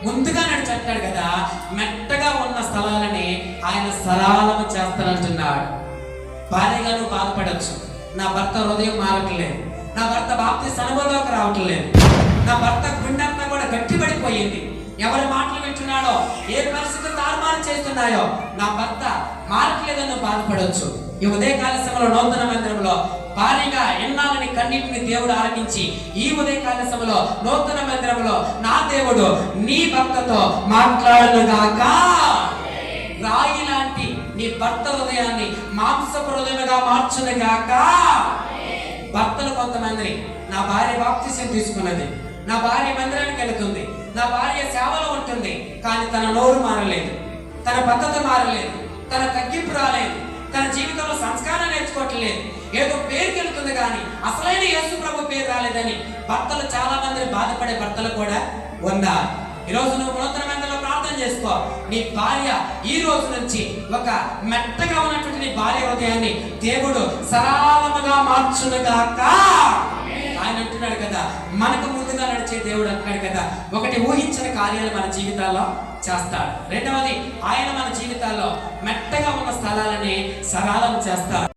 ముందుగా నడిచెట్టాడు కదా, మెట్టగా ఉన్న స్థలాలని ఆయన సరళము చేస్తానంటున్నాడు. భార్యగా నువ్వు బాధపడచ్చు, నా భర్త హృదయం మారట్లేదు, నా భర్త బాప్తిస్మ అనుభవంలోకి రావట్లేదు, నా భర్త గుండెంతా కూడా గట్టిపడిపోయింది, ఎవరి మాటలు వింటున్నాడో, ఏ పరిస్థితులు తారుమారు చేస్తున్నాయో నా భర్త మారట్లేదని నువ్వు బాధపడవచ్చు. ఈ ఉదయకాల సమయంలో నూతన మందిరంలో భారీగా ఎన్నాళ్ళని కన్నీటిని దేవుడు ఆలకించి ఈ ఉదయకాల సమయంలో నూతన మందిరంలో నా దేవుడు నీ భర్తతో మాట్లాడునుగాక. రాయి లాంటి నీ భర్త హృదయాన్ని మాంసపు హృదయముగా మార్చునుగాక. భర్తలు కొంతమంది, నా భార్య బాప్తిస్మం తీసుకున్నది, నా భార్య మందిరానికి వెళుతుంది, నా భార్య సేవలో ఉంటుంది, కానీ తన నోరు మారలేదు, తన పద్ధతి మారలేదు, తన తగ్గింపు రాలేదు, తన జీవితంలో సంస్కారం నేర్చుకోవట్లేదు, ఏదో పేరుకి వెళ్తుంది కానీ అసలైన యేసు ప్రభు పేరు రాలేదని భర్తలు చాలా మంది బాధపడే భర్తలు కూడా ఉన్నారు. ఈరోజు నువ్వు నూతన మందిరంలో ప్రార్థన చేసుకో. నీ భార్య ఈ రోజు నుంచి ఒక మెత్తగా ఉన్నటువంటి నీ భార్య హృదయాన్ని దేవుడు సరళముగా మార్చునుగాక. ఆయన అంటున్నాడు కదా, మనకు ముందుగా నడిచే దేవుడు అంటున్నాడు కదా, ఒకటి ఊహించిన కార్యాలు మన జీవితాల్లో చేస్తాడు, రెండవది ఆయన మన జీవితాల్లో మెట్టగా ఉన్న స్థలాలని సరళం చేస్తాడు.